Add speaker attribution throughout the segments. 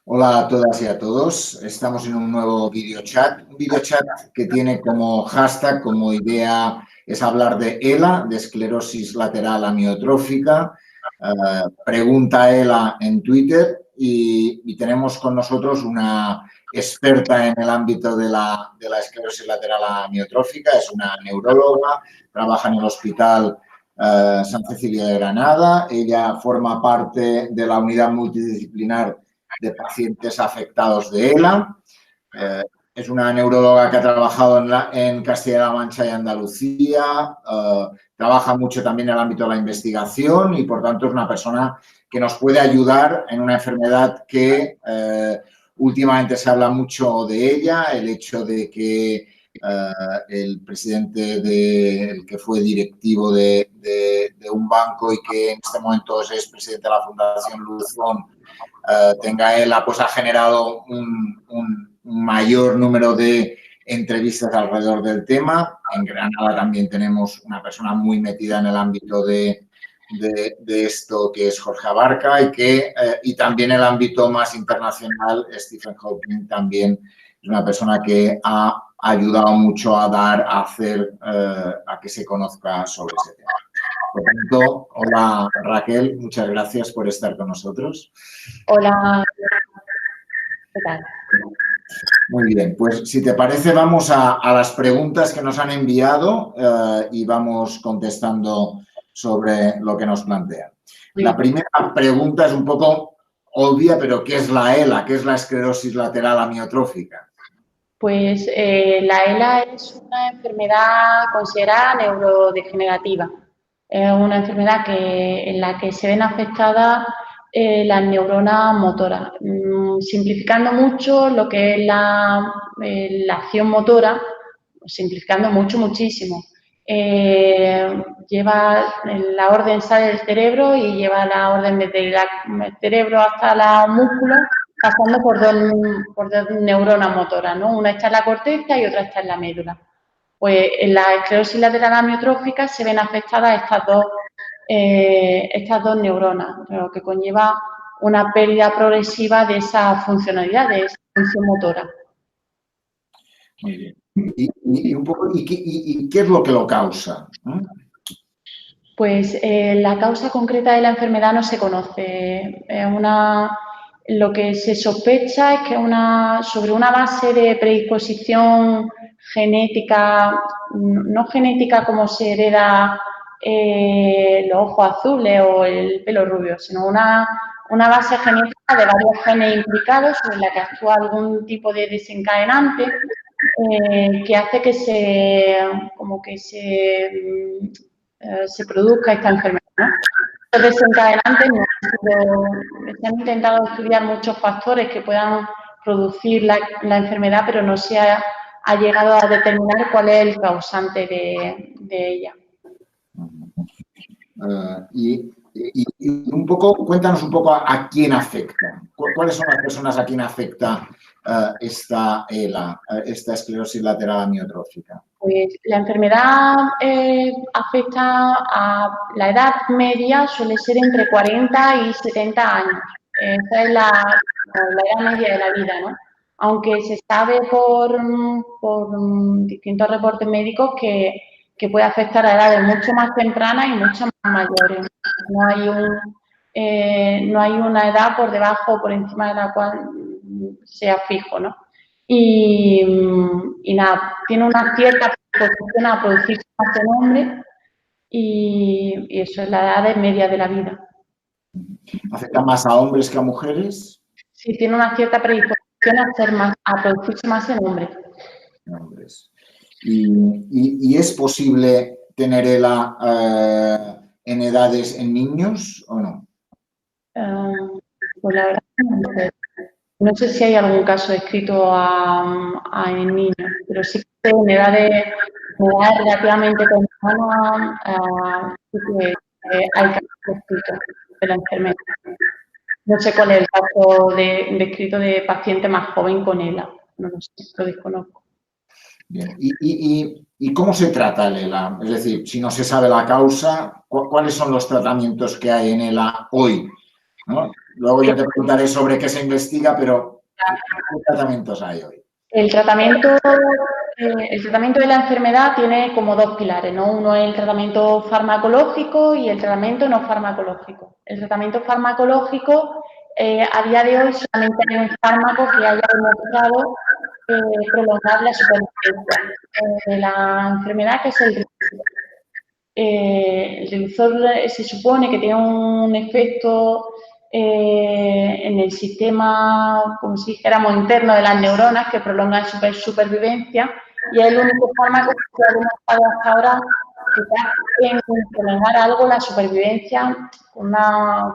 Speaker 1: Hola a todas y a todos. Estamos en un nuevo un video chat que tiene como hashtag, como idea, es hablar de ELA, de esclerosis lateral amiotrófica. Pregunta ELA en Twitter y tenemos con nosotros una experta en el ámbito de la esclerosis lateral amiotrófica, es una neuróloga, trabaja en el Hospital San Cecilia de Granada. Ella forma parte de la unidad multidisciplinar de pacientes afectados de ELA. Es una neuróloga que ha trabajado en Castilla-La Mancha y Andalucía. Trabaja mucho también en el ámbito de la investigación y, por tanto, es una persona que nos puede ayudar en una enfermedad que últimamente se habla mucho de ella, el hecho de que el presidente el que fue directivo de un banco y que en este momento es presidente de la Fundación Luzón, tenga ELA, pues ha generado un mayor número de entrevistas alrededor del tema. En Granada también tenemos una persona muy metida en el ámbito de esto, que es Jorge Abarca, y también el ámbito más internacional, Stephen Hawking también es una persona que ha ayudado mucho a que se conozca sobre ese tema. Por tanto, hola Raquel, muchas gracias por estar con nosotros.
Speaker 2: Hola, ¿qué tal?
Speaker 1: Muy bien, pues si te parece vamos a las preguntas que nos han enviado y vamos contestando sobre lo que nos plantean. La primera pregunta es un poco obvia, pero ¿qué es la ELA? ¿Qué es la esclerosis lateral amiotrófica?
Speaker 2: Pues la ELA es una enfermedad considerada neurodegenerativa. Es una enfermedad en la que se ven afectadas las neuronas motoras. Simplificando mucho lo que es la acción motora, simplificando muchísimo. La orden sale del cerebro y lleva la orden desde el cerebro hasta los músculos, pasando por dos neuronas motoras, ¿no? Una está en la corteza y otra está en la médula. Pues en la esclerosis lateral amiotrófica se ven afectadas estas dos neuronas, lo que conlleva una pérdida progresiva de esa funcionalidad, de esa función motora.
Speaker 1: Muy bien. ¿Y qué es lo que lo causa?
Speaker 2: Pues la causa concreta de la enfermedad no se conoce. Lo que se sospecha es que sobre una base de predisposición genética, no genética como se hereda los ojos azules o el pelo rubio, sino una base genética de varios genes implicados sobre la que actúa algún tipo de desencadenante que hace que se produzca esta enfermedad, ¿no? Los desencadenantes se han intentado estudiar muchos factores que puedan producir la enfermedad, pero no se ha llegado a determinar cuál es el causante de ella.
Speaker 1: Y cuéntanos un poco a quién afecta. ¿Cuáles son las personas a quien afecta esta ELA, esta esclerosis lateral amiotrófica?
Speaker 2: Pues la enfermedad afecta a la edad media, suele ser entre 40 y 70 años. Esa es la edad media de la vida, ¿no? Aunque se sabe por distintos reportes médicos que puede afectar a edades mucho más tempranas y mucho más mayores. No hay una edad por debajo o por encima de la cual sea fijo, ¿no? Y nada, tiene una cierta predisposición a producirse más en hombres y eso es la edad media de la vida.
Speaker 1: ¿Afecta más a hombres que a mujeres?
Speaker 2: Sí, tiene una cierta predisposición a producirse más en hombres.
Speaker 1: ¿Y es posible tener ELA en edades en niños o no?
Speaker 2: Pues la verdad no sé si hay algún caso escrito en niños, pero sí que en edades relativamente tempranas hay casos escritos de la enfermedad. No sé cuál es el caso descrito de paciente más joven con ELA, no lo sé, lo desconozco.
Speaker 1: Bien. ¿Y cómo se trata el ELA? Es decir, si no se sabe la causa, ¿cuáles son los tratamientos que hay en ELA hoy? ¿no? Luego ya te preguntaré sobre qué se investiga, pero ¿qué tratamientos hay hoy?
Speaker 2: El tratamiento de la enfermedad tiene como dos pilares, ¿no? Uno es el tratamiento farmacológico y el tratamiento no farmacológico. El tratamiento farmacológico, a día de hoy solamente hay un fármaco que haya demostrado prolongar la supervivencia de la enfermedad, que es el Riluzole. El Riluzole se supone que tiene un efecto en el sistema, como si dijéramos, interno de las neuronas, que prolonga su supervivencia, y es el único fármaco que se ha demostrado hasta ahora que en prolongar algo la supervivencia con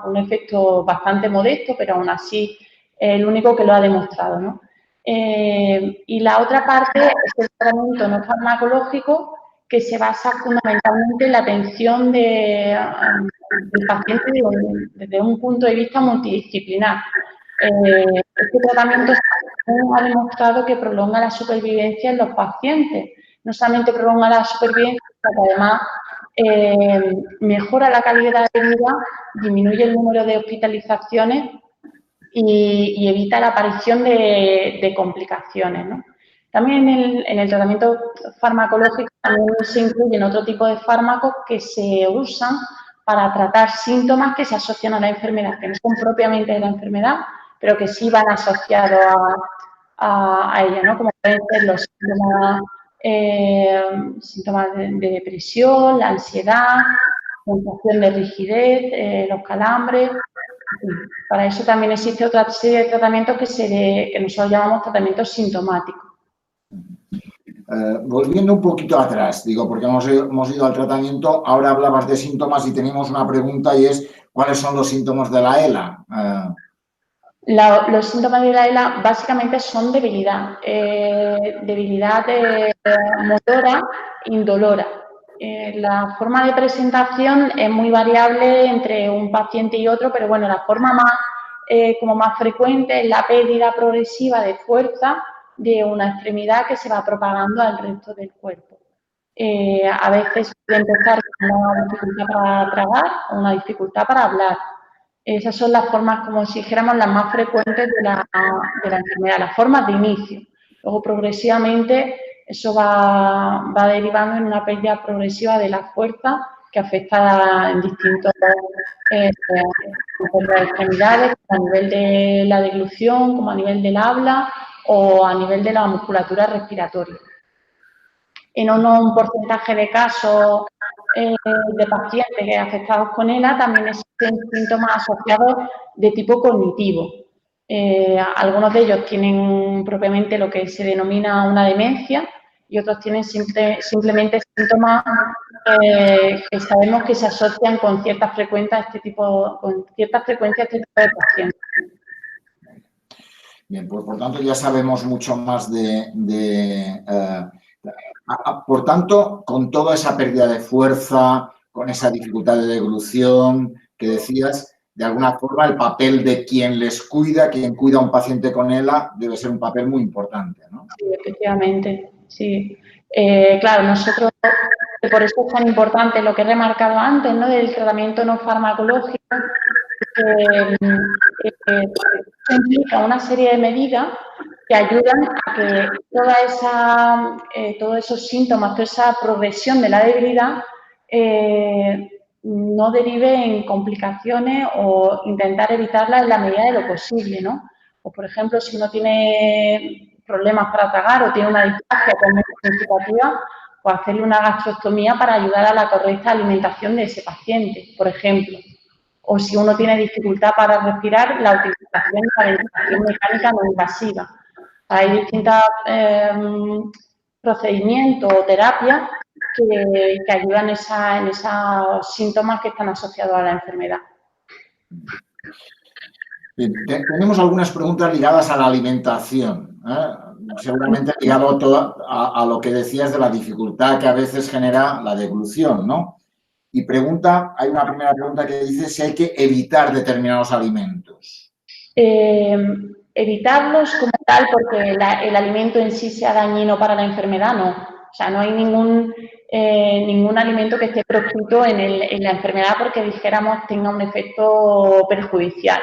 Speaker 2: un efecto bastante modesto, pero aún así es el único que lo ha demostrado, ¿no? Y la otra parte es el tratamiento no farmacológico, que se basa fundamentalmente en la atención del paciente desde un punto de vista multidisciplinar. Este tratamiento ha demostrado que prolonga la supervivencia en los pacientes. No solamente prolonga la supervivencia, sino que además mejora la calidad de vida, disminuye el número de hospitalizaciones y evita la aparición de complicaciones, ¿no? También en el tratamiento farmacológico también se incluyen otro tipo de fármacos que se usan para tratar síntomas que se asocian a la enfermedad, que no son propiamente de la enfermedad, pero que sí van asociados a ella, ¿no? Como pueden ser los síntomas de depresión, la ansiedad, sensación de rigidez, los calambres. Para eso también existe otra serie de tratamientos que nosotros llamamos tratamientos sintomáticos.
Speaker 1: Volviendo un poquito atrás, digo, porque hemos ido al tratamiento, ahora hablabas de síntomas y tenemos una pregunta y es, ¿cuáles son los síntomas de la ELA?
Speaker 2: Los síntomas de la ELA básicamente son debilidad, debilidad motora indolora. La forma de presentación es muy variable entre un paciente y otro, pero bueno, la forma más frecuente es la pérdida progresiva de fuerza de una extremidad que se va propagando al resto del cuerpo. A veces puede empezar con una dificultad para tragar o una dificultad para hablar. Esas son las formas, como si dijéramos, las más frecuentes de la enfermedad, las formas de inicio. Luego, progresivamente, eso va derivando en una pérdida progresiva de la fuerza que afecta en distintos extremidades, como a nivel de la deglución, como a nivel del habla o a nivel de la musculatura respiratoria. En un porcentaje de casos de pacientes afectados con ELA también existen síntomas asociados de tipo cognitivo. Algunos de ellos tienen propiamente lo que se denomina una demencia y otros tienen simplemente síntomas que sabemos que se asocian con cierta frecuencia a este tipo de pacientes.
Speaker 1: Bien, pues por tanto ya sabemos mucho más por tanto, con toda esa pérdida de fuerza, con esa dificultad de deglución que decías, de alguna forma el papel de quien les cuida, quien cuida a un paciente con ELA, debe ser un papel muy importante, ¿no?
Speaker 2: Sí, efectivamente, sí. Claro, nosotros, por eso es tan importante lo que he remarcado antes, ¿no? Del tratamiento no farmacológico, implica una serie de medidas que ayudan a que todos esos síntomas, toda esa progresión de la debilidad no derive en complicaciones o intentar evitarla en la medida de lo posible, ¿no? O, por ejemplo, si uno tiene problemas para tragar o tiene una displasia que es muy significativa, pues hacerle una gastrostomía para ayudar a la correcta alimentación de ese paciente, por ejemplo. O si uno tiene dificultad para respirar, la utilización de la ventilación mecánica no invasiva. Hay distintos procedimientos o terapias que ayudan en esos síntomas que están asociados a la enfermedad.
Speaker 1: Bien, tenemos algunas preguntas ligadas a la alimentación, seguramente ligado a lo que decías de la dificultad que a veces genera la deglución, ¿no? Y hay una primera pregunta que dice si hay que evitar determinados alimentos.
Speaker 2: Evitarlos como tal porque el alimento en sí sea dañino para la enfermedad, no. O sea, no hay ningún alimento que esté proscrito en la enfermedad porque dijéramos tenga un efecto perjudicial.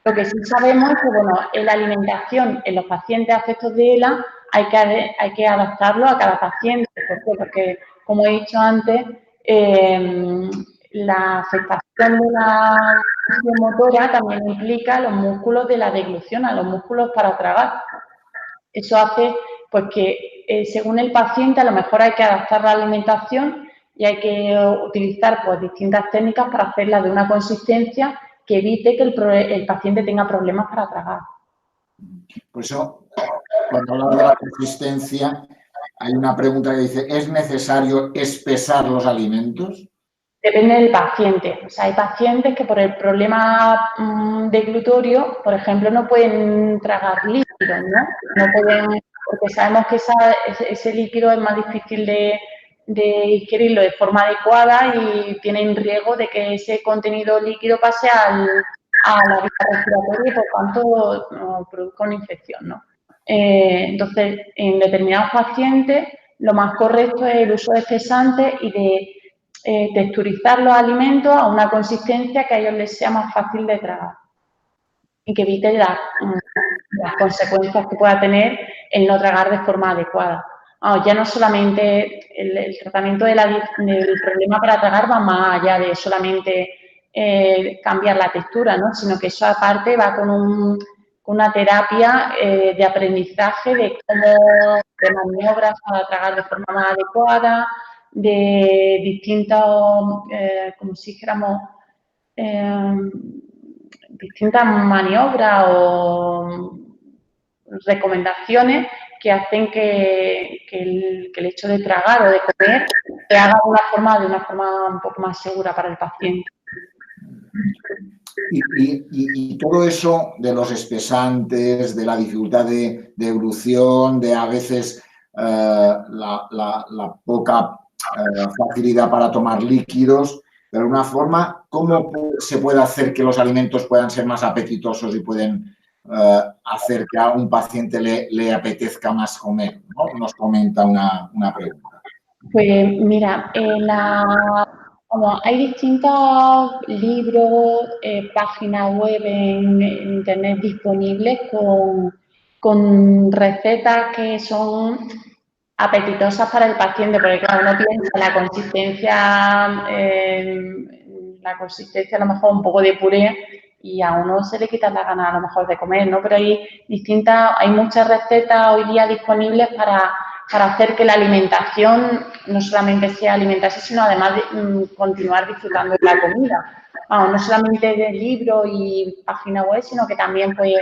Speaker 2: Lo que sí sabemos es que, bueno, en la alimentación en los pacientes afectos de ELA hay que adaptarlo a cada paciente. ¿Por qué? Porque, como he dicho antes, la afectación de la función motora también implica los músculos de la deglución, a los músculos para tragar. Eso hace pues que según el paciente a lo mejor hay que adaptar la alimentación y hay que utilizar pues distintas técnicas para hacerla de una consistencia que evite que el paciente tenga problemas para tragar.
Speaker 1: Por eso, cuando hablamos de la consistencia, hay una pregunta que dice, ¿es necesario espesar los alimentos?
Speaker 2: Depende del paciente. O sea, hay pacientes que por el problema deglutorio, por ejemplo, no pueden tragar líquidos, ¿no? No pueden, porque sabemos que ese líquido es más difícil de ingerirlo de forma adecuada y tienen riesgo de que ese contenido líquido pase a la vía respiratoria y, por tanto, produzca una infección, ¿no? Entonces, en determinados pacientes, lo más correcto es el uso de espesantes y de texturizar los alimentos a una consistencia que a ellos les sea más fácil de tragar y que evite las consecuencias que pueda tener el no tragar de forma adecuada. Ya no solamente el tratamiento del problema para tragar va más allá de solamente cambiar la textura, ¿no? Sino que eso aparte va con una terapia de aprendizaje de maniobras para tragar de forma más adecuada, de distintos, como si dijéramos, distintas maniobras o recomendaciones que hacen que el hecho de tragar o de comer se haga de una forma un poco más segura para el paciente.
Speaker 1: Y todo eso de los espesantes, de la dificultad de evolución, de a veces la poca facilidad para tomar líquidos, de alguna forma, ¿cómo se puede hacer que los alimentos puedan ser más apetitosos y pueden hacer que a un paciente le apetezca más comer, ¿no? Nos comenta una pregunta.
Speaker 2: Pues mira, hay distintos libros, páginas web en internet disponibles con recetas que son apetitosas para el paciente, porque claro, uno piensa la consistencia a lo mejor un poco de puré y a uno se le quita la gana a lo mejor de comer, ¿no? Pero hay muchas recetas hoy día disponibles para hacer que la alimentación no solamente sea alimentarse, sino además de continuar disfrutando de la comida. No solamente de libros y páginas web, sino que también pues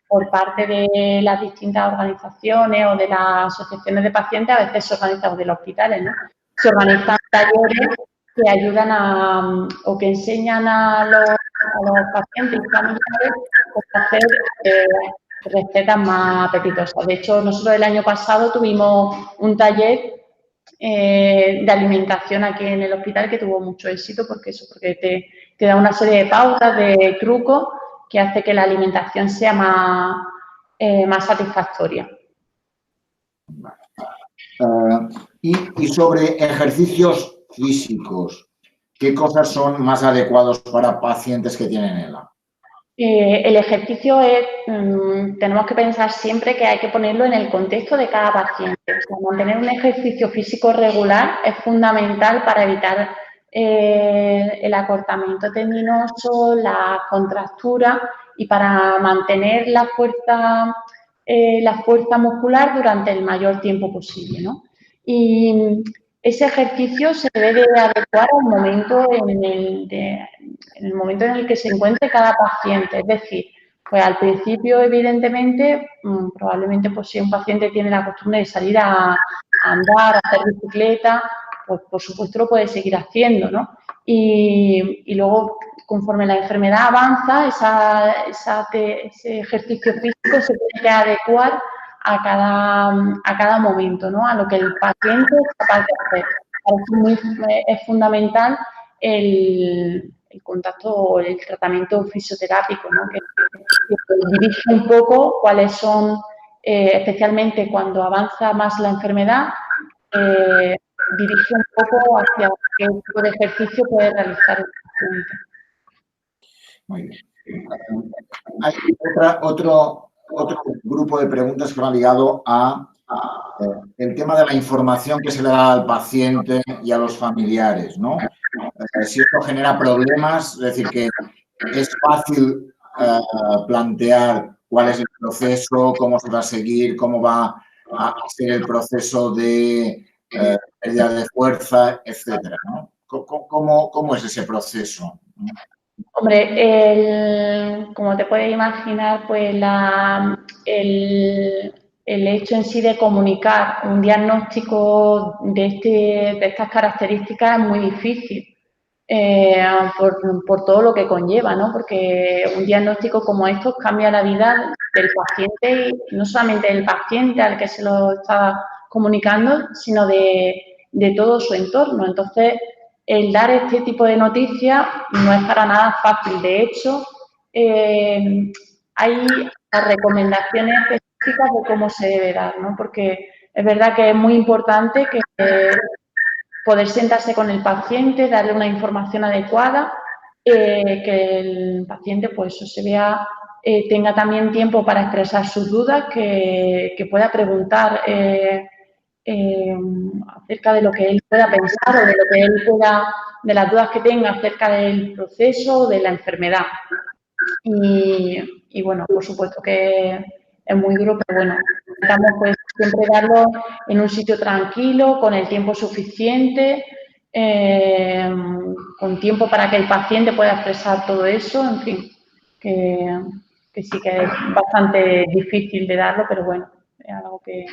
Speaker 2: por parte de las distintas organizaciones o de las asociaciones de pacientes, a veces se organizan de los hospitales, ¿no? Se organizan talleres que ayudan o que enseñan a los pacientes y familiares cómo hacer recetas más apetitosas. De hecho, nosotros el año pasado tuvimos un taller de alimentación aquí en el hospital que tuvo mucho éxito porque te da una serie de pautas, de trucos que hace que la alimentación sea más satisfactoria.
Speaker 1: Y sobre ejercicios físicos, ¿qué cosas son más adecuados para pacientes que tienen ELA?
Speaker 2: El ejercicio tenemos que pensar siempre que hay que ponerlo en el contexto de cada paciente. O sea, mantener un ejercicio físico regular es fundamental para evitar el acortamiento tendinoso, la contractura y para mantener la fuerza muscular durante el mayor tiempo posible, ¿no? Y ese ejercicio se debe adecuar al momento en el momento en el que se encuentre cada paciente. Es decir, pues al principio, evidentemente, probablemente pues si un paciente tiene la costumbre de salir a andar, a hacer bicicleta, pues por supuesto lo puede seguir haciendo, ¿no? Y luego, conforme la enfermedad avanza, ese ejercicio físico se tiene que adecuar a cada momento, ¿no? A lo que el paciente es capaz de hacer. Es fundamental el contacto, el tratamiento fisioterápico, ¿no? Que dirige un poco cuáles son especialmente cuando avanza más la enfermedad, dirige un poco hacia qué tipo de ejercicio puede realizar el paciente.
Speaker 1: Muy bien. Hay otro grupo de preguntas que van ligado a el tema de la información que se le da al paciente y a los familiares, ¿no? Si esto genera problemas, es decir, que es fácil plantear cuál es el proceso, cómo se va a seguir, cómo va a ser el proceso de pérdida de fuerza, etcétera, ¿no? ¿Cómo es ese proceso?
Speaker 2: Hombre, como te puedes imaginar, pues el hecho en sí de comunicar un diagnóstico de estas características es muy difícil por todo lo que conlleva, ¿no? Porque un diagnóstico como estos cambia la vida del paciente y no solamente del paciente al que se lo está comunicando, sino de todo su entorno. Entonces, el dar este tipo de noticias no es para nada fácil. De hecho, hay recomendaciones específicas de cómo se debe dar, ¿no? Porque es verdad que es muy importante que poder sentarse con el paciente, darle una información adecuada, que el paciente pues se vea, tenga también tiempo para expresar sus dudas, que pueda preguntar acerca de lo que él pueda pensar o de lo que él pueda, de las dudas que tenga acerca del proceso o de la enfermedad. Y bueno, por supuesto que es muy duro, pero bueno, intentamos pues siempre darlo en un sitio tranquilo, con el tiempo suficiente, con tiempo para que el paciente pueda expresar todo eso, en fin, que sí que es bastante difícil de darlo, pero bueno, es algo que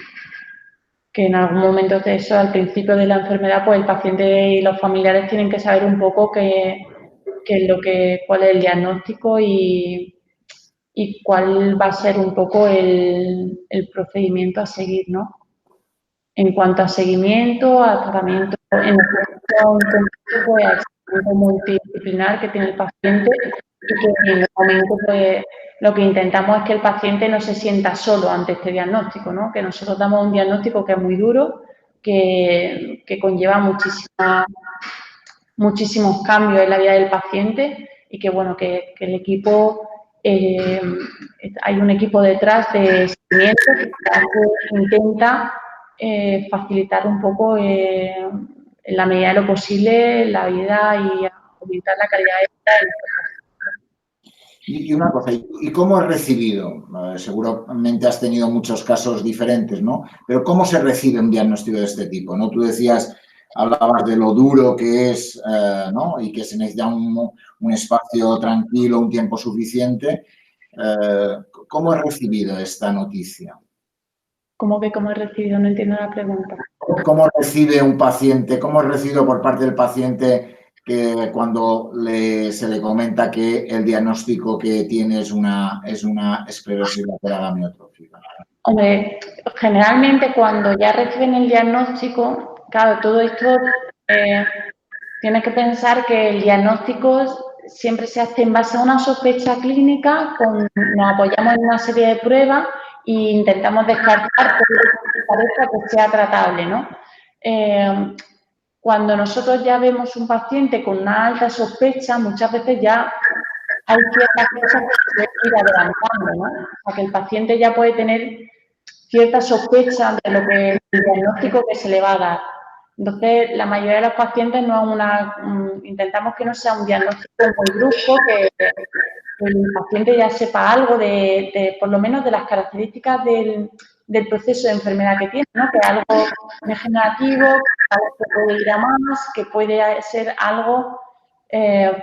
Speaker 2: en algún momento de eso, al principio de la enfermedad, pues el paciente y los familiares tienen que saber un poco cuál es el diagnóstico y cuál va a ser un poco el procedimiento a seguir, ¿no? En cuanto a seguimiento, a tratamiento, en el pues, al seguimiento multidisciplinar que tiene el paciente y que en el momento pues, lo que intentamos es que el paciente no se sienta solo ante este diagnóstico, ¿no? Que nosotros damos un diagnóstico que es muy duro, que conlleva muchísimos cambios en la vida del paciente y que, bueno, que el equipo, hay un equipo detrás de seguimiento que intenta facilitar un poco, en la medida de lo posible, la vida y aumentar la calidad de vida.
Speaker 1: Y una cosa, ¿y cómo has recibido? Seguramente has tenido muchos casos diferentes, ¿no? Pero ¿cómo se recibe un diagnóstico de este tipo, ¿no? Tú decías, hablabas de lo duro que es, ¿no? Y que se necesita un espacio tranquilo, un tiempo suficiente. ¿Cómo has recibido esta noticia?
Speaker 2: ¿Cómo he recibido? No entiendo la pregunta.
Speaker 1: ¿Cómo recibe un paciente, cómo es recibido por parte del paciente que cuando se le comenta que el diagnóstico que tiene es una esclerosis lateral amiotrófica?
Speaker 2: Hombre, generalmente cuando ya reciben el diagnóstico, claro, todo esto tienes que pensar que el diagnóstico siempre se hace en base a una sospecha clínica, nos apoyamos en una serie de pruebas e intentamos descartar todo lo que parezca que sea tratable, ¿no? Cuando nosotros ya vemos un paciente con una alta sospecha, muchas veces ya hay ciertas cosas que se pueden ir adelantando, ¿no? O sea, que el paciente ya puede tener cierta sospecha de lo que el diagnóstico que se le va a dar. Entonces, la mayoría de los pacientes intentamos que no sea un diagnóstico muy brusco, que el paciente ya sepa algo por lo menos de las características del proceso de enfermedad que tiene, ¿no? Que es algo degenerativo, que puede ir a más, que puede ser algo,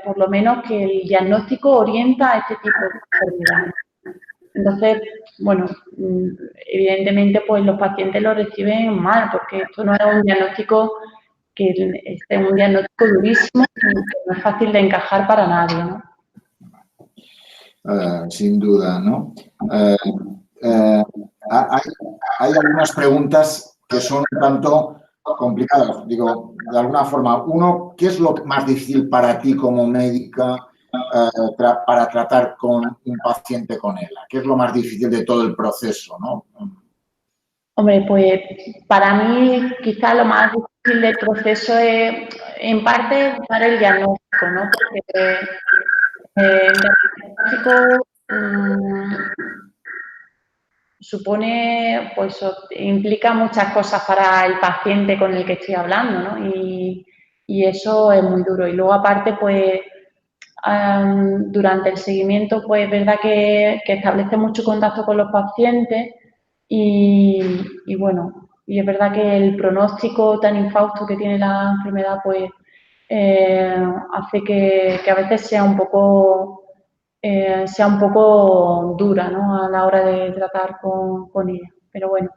Speaker 2: por lo menos, que el diagnóstico orienta a este tipo de enfermedad. Entonces, bueno, evidentemente, pues los pacientes lo reciben mal, porque esto no es un diagnóstico es un diagnóstico durísimo y que no es fácil de encajar para nadie, ¿no?
Speaker 1: Sin duda, ¿no? Hay algunas preguntas que son un tanto complicadas. Digo, de alguna forma, uno, ¿qué es lo más difícil para ti como médica para tratar con un paciente con ELA? ¿Qué es lo más difícil de todo el proceso, ¿no?
Speaker 2: Hombre, pues para mí quizá lo más difícil del proceso es, en parte, dar el diagnóstico, ¿no? Porque el diagnóstico supone, pues implica muchas cosas para el paciente con el que estoy hablando, ¿no? Y eso es muy duro. Y luego aparte, pues durante el seguimiento, pues es verdad que establece mucho contacto con los pacientes y bueno, y es verdad que el pronóstico tan infausto que tiene la enfermedad, pues hace que a veces sea un poco dura, ¿no? A la hora de tratar con ella. Pero bueno.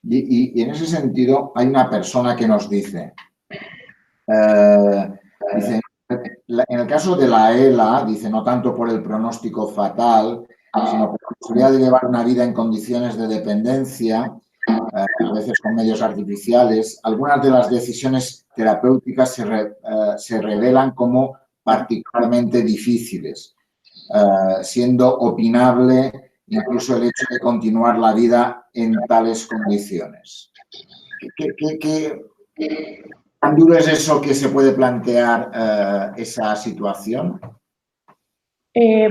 Speaker 1: Y en ese sentido hay una persona que nos dice, dice, en el caso de la ELA, dice, no tanto por el pronóstico fatal, sino por la posibilidad de llevar una vida en condiciones de dependencia, a veces con medios artificiales, algunas de las decisiones terapéuticas se revelan como particularmente difíciles, siendo opinable incluso el hecho de continuar la vida en tales condiciones. ¿Qué tan duro es eso que se puede plantear esa situación?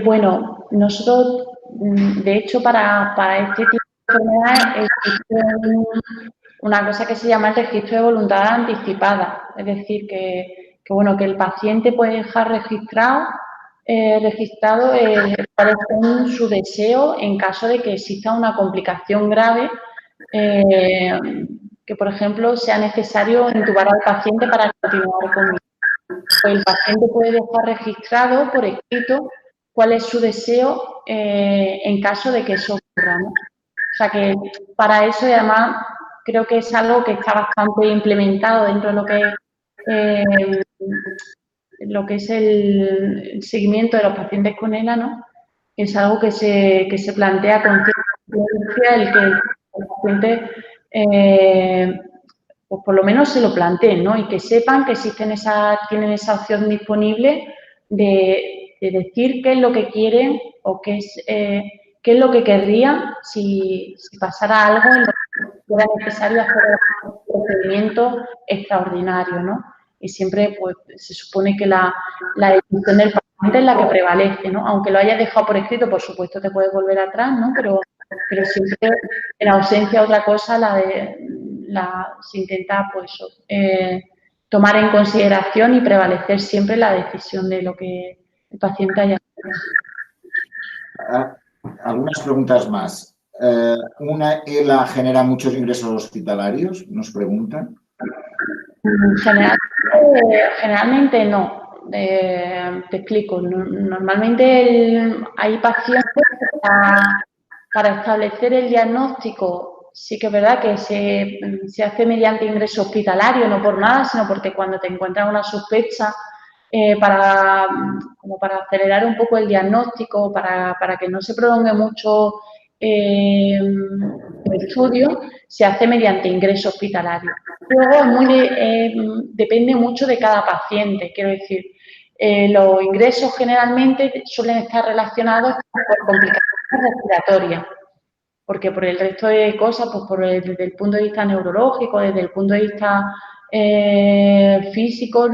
Speaker 2: Bueno, nosotros, de hecho, para este tipo de enfermedades existe una cosa que se llama el registro de voluntad anticipada. Es decir, bueno, que el paciente puede dejar registrado cuál es su deseo en caso de que exista una complicación grave, que, por ejemplo, sea necesario intubar al paciente para continuar con pues el paciente puede dejar registrado por escrito cuál es su deseo en caso de que eso ocurra, ¿no? O sea que para eso, y además, creo que es algo que está bastante implementado dentro de lo que es el seguimiento de los pacientes con ELA, ¿no? Es algo que se plantea con cierta frecuencia el que el paciente pues por lo menos se lo planteen, ¿no? Y que sepan que tienen esa opción disponible de decir qué es lo que quieren o qué es lo que querrían si pasara algo en lo que fuera necesario hacer un procedimiento extraordinario, ¿no? Y siempre pues se supone que la decisión del paciente es la que prevalece, ¿no? Aunque lo hayas dejado por escrito, por supuesto te puedes volver atrás, ¿no? Pero siempre en ausencia de otra cosa se intenta pues tomar en consideración y prevalecer siempre la decisión de lo que el paciente haya hecho.
Speaker 1: Algunas preguntas más. ¿Una ELA genera muchos ingresos hospitalarios? Nos preguntan.
Speaker 2: Generalmente no. Te explico. Normalmente hay pacientes para establecer el diagnóstico. Sí que es verdad que se hace mediante ingreso hospitalario, no por nada, sino porque cuando te encuentras una sospecha, como para acelerar un poco el diagnóstico, para que no se prolongue mucho el estudio, se hace mediante ingreso hospitalario. Luego depende mucho de cada paciente, quiero decir, los ingresos generalmente suelen estar relacionados con complicaciones respiratorias, porque por el resto de cosas, pues desde el punto de vista neurológico, desde el punto de vista físico,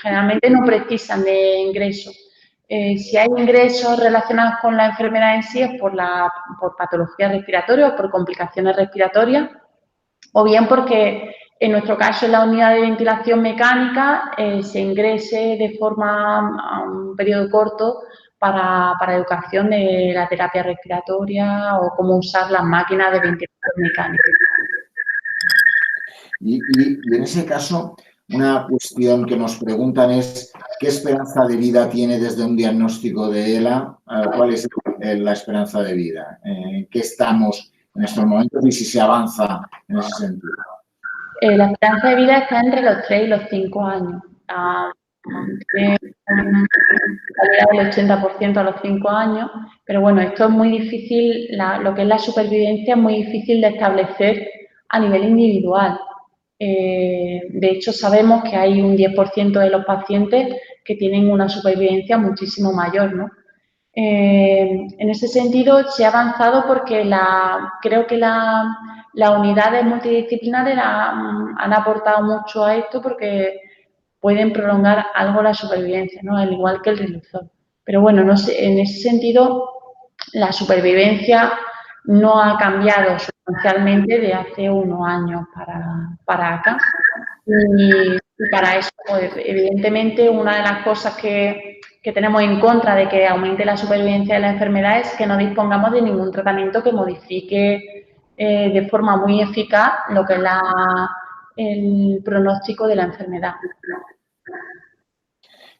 Speaker 2: generalmente no precisan de ingresos. Si hay ingresos relacionados con la enfermedad en sí es por patologías respiratorias o por complicaciones respiratorias, o bien porque en nuestro caso en la unidad de ventilación mecánica se ingrese de forma a un periodo corto para educación de la terapia respiratoria o cómo usar las máquinas de ventilación mecánica.
Speaker 1: Y en ese caso, una cuestión que nos preguntan es ¿qué esperanza de vida tiene desde un diagnóstico de ELA? ¿Cuál es la esperanza de vida? ¿En qué estamos en estos momentos y si se avanza en ese sentido?
Speaker 2: La esperanza de vida está entre los 3 y los 5 años. Tiene del 80% a los 5 años, pero bueno, esto es muy difícil, lo que es la supervivencia es muy difícil de establecer a nivel individual. De hecho, sabemos que hay un 10% de los pacientes que tienen una supervivencia muchísimo mayor, ¿no? En ese sentido, se ha avanzado porque creo que las unidades multidisciplinares han aportado mucho a esto porque pueden prolongar algo la supervivencia, ¿no? Al igual que el riluzol. Pero bueno, no sé, en ese sentido, la supervivencia no ha cambiado sustancialmente de hace unos años para acá. Y para eso, pues, evidentemente, una de las cosas que tenemos en contra de que aumente la supervivencia de la enfermedad es que no dispongamos de ningún tratamiento que modifique de forma muy eficaz lo que es el pronóstico de la enfermedad.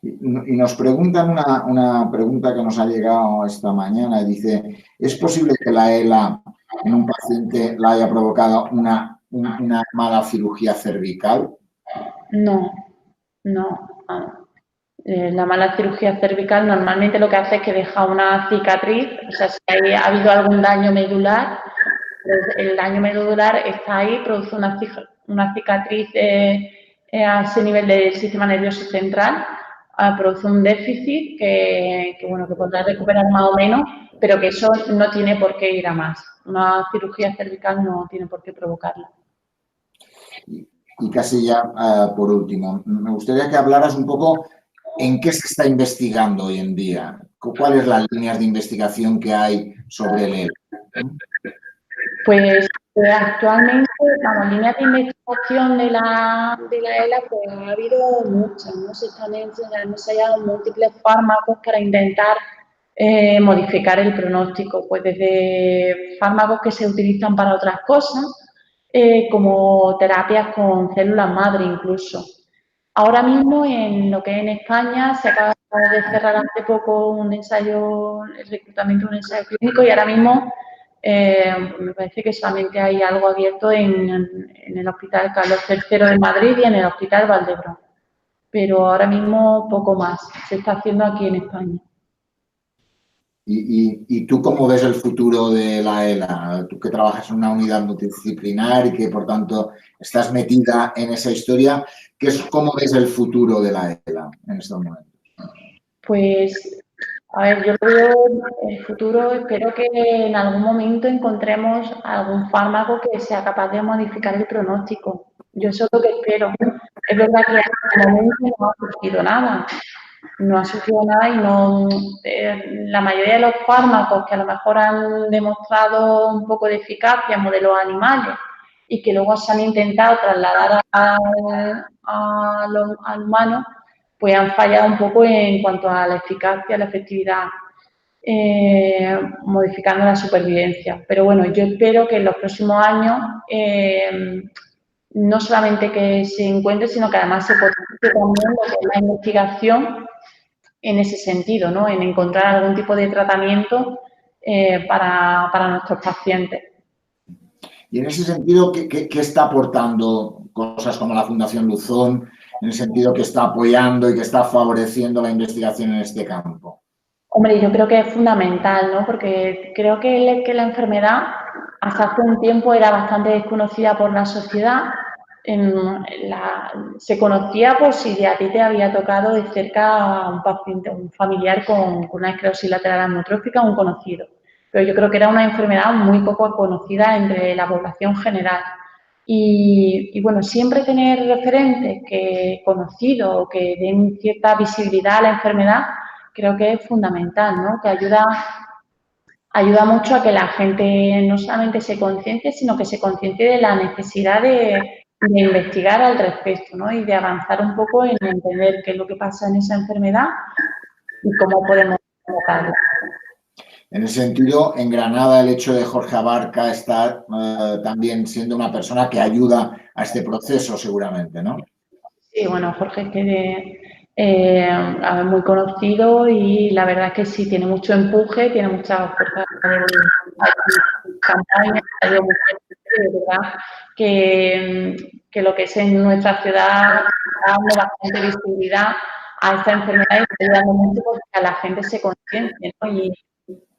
Speaker 1: Y nos preguntan una pregunta que nos ha llegado esta mañana. Dice, ¿es posible que la ELA en un paciente la haya provocado una mala cirugía cervical?
Speaker 2: No. La mala cirugía cervical normalmente lo que hace es que deja una cicatriz, o sea, si ha habido algún daño medular, pues el daño medular está ahí, produce una cicatriz a ese nivel del sistema nervioso central, produce un déficit que podrá recuperar más o menos, pero que eso no tiene por qué ir a más. Una cirugía cervical no tiene por qué provocarla.
Speaker 1: Y casi ya por último, me gustaría que hablaras un poco en qué se está investigando hoy en día. ¿Cuáles las líneas de investigación que hay sobre el ELA?
Speaker 2: Pues actualmente, líneas de investigación de la ELA, pues ha habido muchas, ¿no? Se están ensayando múltiples fármacos para intentar modificar el pronóstico, pues desde fármacos que se utilizan para otras cosas, como terapias con células madre incluso. Ahora mismo, en lo que es en España, se acaba de cerrar hace poco un ensayo, el reclutamiento de un ensayo clínico y ahora mismo me parece que solamente hay algo abierto en el Hospital Carlos III de Madrid y en el Hospital Valdebrón. Pero ahora mismo poco más se está haciendo aquí en España.
Speaker 1: ¿Y tú cómo ves el futuro de la ELA? Tú que trabajas en una unidad multidisciplinar y que, por tanto, estás metida en esa historia, ¿cómo ves el futuro de la ELA en estos momentos?
Speaker 2: Pues, a ver, yo veo el futuro, espero que en algún momento encontremos algún fármaco que sea capaz de modificar el pronóstico. Yo eso es lo que espero. Es verdad que hasta el momento no ha surgido nada. No ha surgido nada y no, la mayoría de los fármacos que a lo mejor han demostrado un poco de eficacia en modelos animales y que luego se han intentado trasladar al humano, pues han fallado un poco en cuanto a la eficacia, la efectividad, modificando la supervivencia. Pero bueno, yo espero que en los próximos años no solamente que se encuentre, sino que además se potencie también lo que es la investigación en ese sentido, ¿no? En encontrar algún tipo de tratamiento para nuestros pacientes.
Speaker 1: Y en ese sentido, ¿qué está aportando cosas como la Fundación Luzón, en el sentido que está apoyando y que está favoreciendo la investigación en este campo?
Speaker 2: Hombre, yo creo que es fundamental, ¿no? Porque creo que la enfermedad hasta hace un tiempo era bastante desconocida por la sociedad. Se conocía por si a ti te había tocado de cerca a un paciente, un familiar con una esclerosis lateral amiotrófica, un conocido. Pero yo creo que era una enfermedad muy poco conocida entre la población general. Y bueno, siempre tener referentes conocidos o que den cierta visibilidad a la enfermedad creo que es fundamental, ¿no? Que ayuda mucho a que la gente no solamente se conciencie, sino que se conciencie de la necesidad de investigar al respecto, ¿no? Y de avanzar un poco en entender qué es lo que pasa en esa enfermedad y cómo podemos tratarla.
Speaker 1: En ese sentido, en Granada el hecho de Jorge Abarca está también siendo una persona que ayuda a este proceso seguramente, ¿no?
Speaker 2: Sí, bueno, Jorge es muy conocido y la verdad es que sí, tiene mucho empuje, tiene mucha fuerza de campaña, de verdad que lo que es en nuestra ciudad está dando bastante visibilidad a esta enfermedad y está ayudando mucho porque a la gente se conciencie, ¿no? Y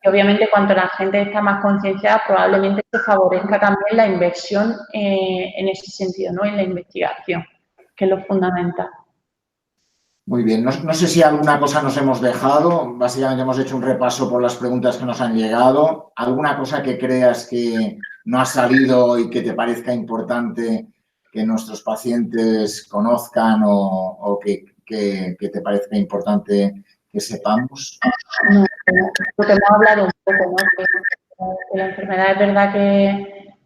Speaker 2: obviamente cuanto la gente está más concienciada, probablemente se favorezca también la inversión en ese sentido, ¿no? En la investigación, que es lo fundamental.
Speaker 1: Muy bien. No sé si alguna cosa nos hemos dejado. Básicamente hemos hecho un repaso por las preguntas que nos han llegado. ¿Alguna cosa que creas que no ha salido y que te parezca importante que nuestros pacientes conozcan o que te parezca importante que sepamos?
Speaker 2: No, lo que hemos hablado un poco, ¿no? Que la enfermedad es verdad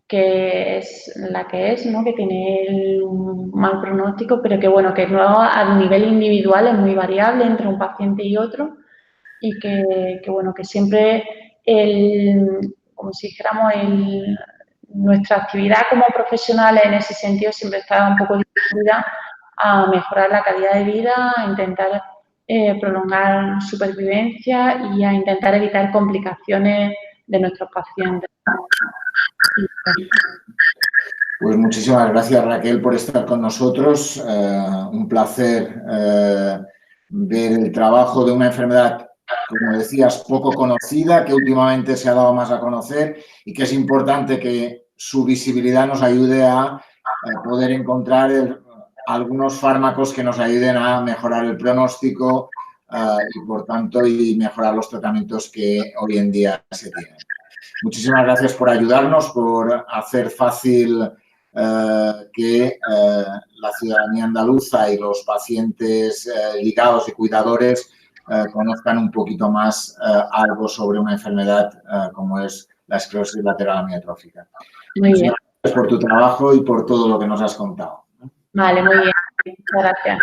Speaker 2: que es la que es, ¿no? Que tiene un mal pronóstico, pero que bueno, que no a nivel individual es muy variable entre un paciente y otro y que bueno, que siempre como si dijéramos, nuestra actividad como profesionales en ese sentido siempre está un poco dirigida a mejorar la calidad de vida, a intentar prolongar supervivencia y a intentar evitar complicaciones de nuestros pacientes.
Speaker 1: Pues muchísimas gracias, Raquel, por estar con nosotros. Un placer ver el trabajo de una enfermedad, como decías, poco conocida, que últimamente se ha dado más a conocer y que es importante que su visibilidad nos ayude a poder encontrar algunos fármacos que nos ayuden a mejorar el pronóstico y, por tanto, y mejorar los tratamientos que hoy en día se tienen. Muchísimas gracias por ayudarnos, por hacer fácil que la ciudadanía andaluza y los pacientes ligados y cuidadores conozcan un poquito más algo sobre una enfermedad como es la esclerosis lateral amiotrófica.
Speaker 2: Muy bien.
Speaker 1: Gracias por tu trabajo y por todo lo que nos has contado.
Speaker 2: Vale, muy bien. Muchas gracias.